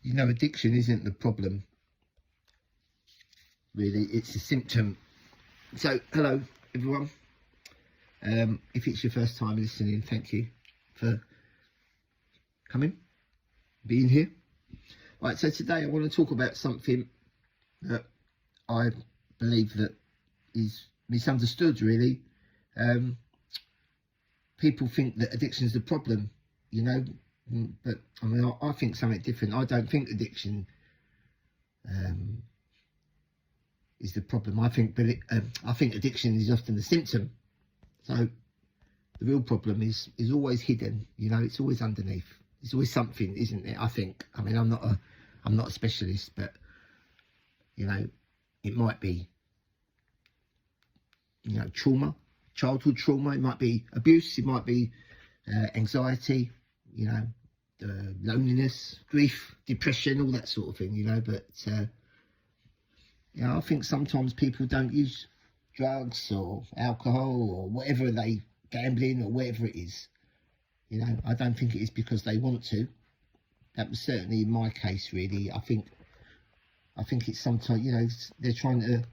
You know, addiction isn't the problem, really. It's a symptom. So, hello, everyone. If it's your first time listening, thank you for coming, being here. Right, so today I want to talk about something that I believe that is misunderstood, really. People think that addiction is the problem, you know, but I mean, I think something different. I don't think addiction is the problem. I think addiction is often the symptom. So the real problem is always hidden. You know, it's always underneath. It's always something, isn't it? I think. I mean, I'm not a specialist, but you know, it might be, you know, trauma, childhood trauma. It might be abuse. It might be anxiety. You know, loneliness, grief, depression, all that sort of thing. You know, but you know, I think sometimes people don't use drugs or alcohol or whatever gambling or whatever it is. You know, I don't think it is because they want to. That was certainly in my case, really. I think it's sometimes, you know, they're trying to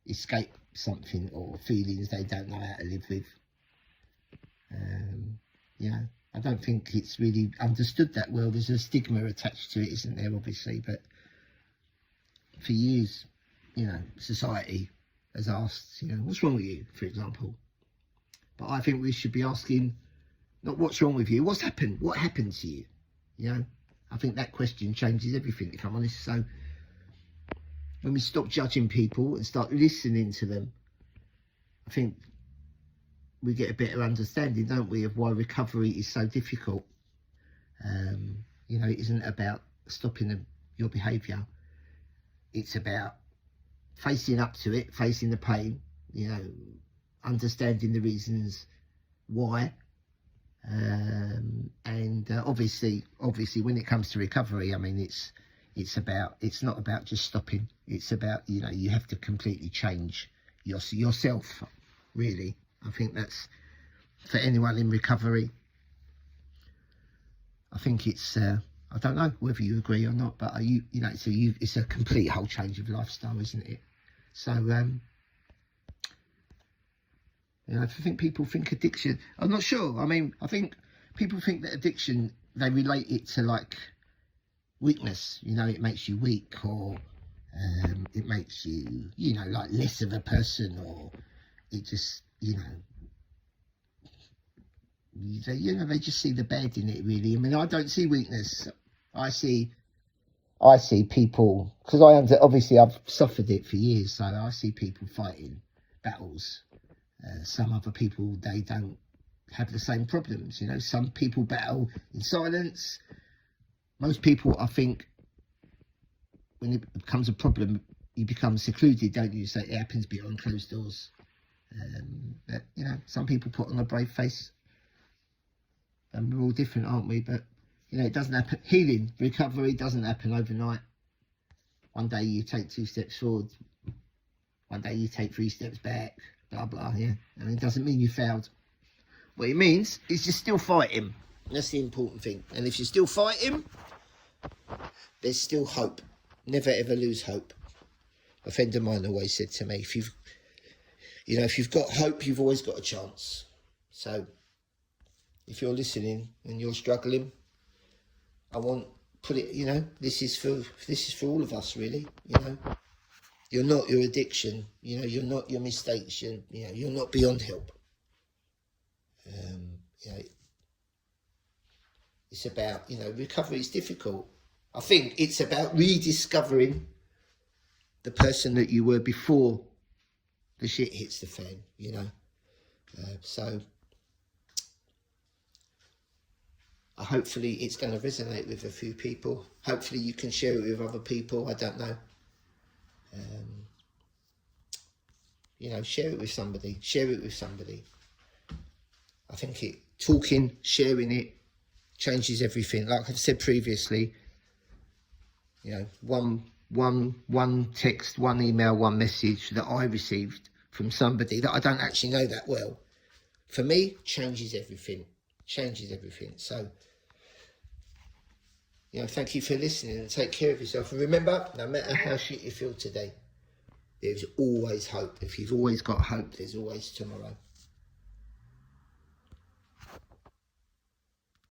escape something or feelings they don't know how to live with. You know, I don't think it's really understood that well. There's a stigma attached to it, isn't there, obviously? But for years, you know, society has asked, you know, what's wrong with you, for example. But I think we should be asking, not what's wrong with you, what's happened? What happened to you? You know, I think that question changes everything, if I'm honest. So when we stop judging people and start listening to them, I think we get a better understanding, don't we, of why recovery is so difficult. You know, it isn't about stopping your behaviour. It's about facing up to it, facing the pain, you know, understanding the reasons why. And obviously when it comes to recovery, I mean, it's not about just stopping. It's about, you know, you have to completely change yourself, really. I think that's for anyone in recovery. I think it's I don't know whether you agree or not, but you know, it's a complete whole change of lifestyle, isn't it? So you know, I think people think addiction, I'm not sure. I mean, I think people think that addiction, they relate it to like weakness. You know, it makes you weak, or it makes you, you know, like less of a person, or it just, you know, they just see the bad in it, really. I mean, I don't see weakness. I see people, because obviously I've suffered it for years, so I see people fighting battles. Some other people, they don't have the same problems. You know, some people battle in silence. Most people, I think, when it becomes a problem, you become secluded, don't you? So it happens behind closed doors. But, you know, some people put on a brave face. And we're all different, aren't we? But, you know, it doesn't happen. Healing, recovery doesn't happen overnight. One day you take 2 steps forward. One day you take 3 steps back. Blah, blah, yeah. And it doesn't mean you failed. What it means is you're still fighting. That's the important thing. And if you're still fighting, there's still hope. Never, ever lose hope. A friend of mine always said to me, if you've got hope, you've always got a chance. So if you're listening and you're struggling, you know, this is for all of us, really. You know, you're not your addiction. You know, you're not your mistakes. You know, you're not beyond help. You know, it's about, you know, recovery is difficult. I think it's about rediscovering the person that you were before the shit hits the fan. You know, so. Hopefully it's going to resonate with a few people. Hopefully you can share it with other people. I don't know. You know, share it with somebody. Share it with somebody. I think talking, sharing it, changes everything. Like I've said previously, you know, one text, one email, one message that I received from somebody that I don't actually know that well, for me, changes everything. So You know, thank you for listening, and take care of yourself. And remember, no matter how shit you feel today, there's always hope. If you've always got hope, there's always tomorrow.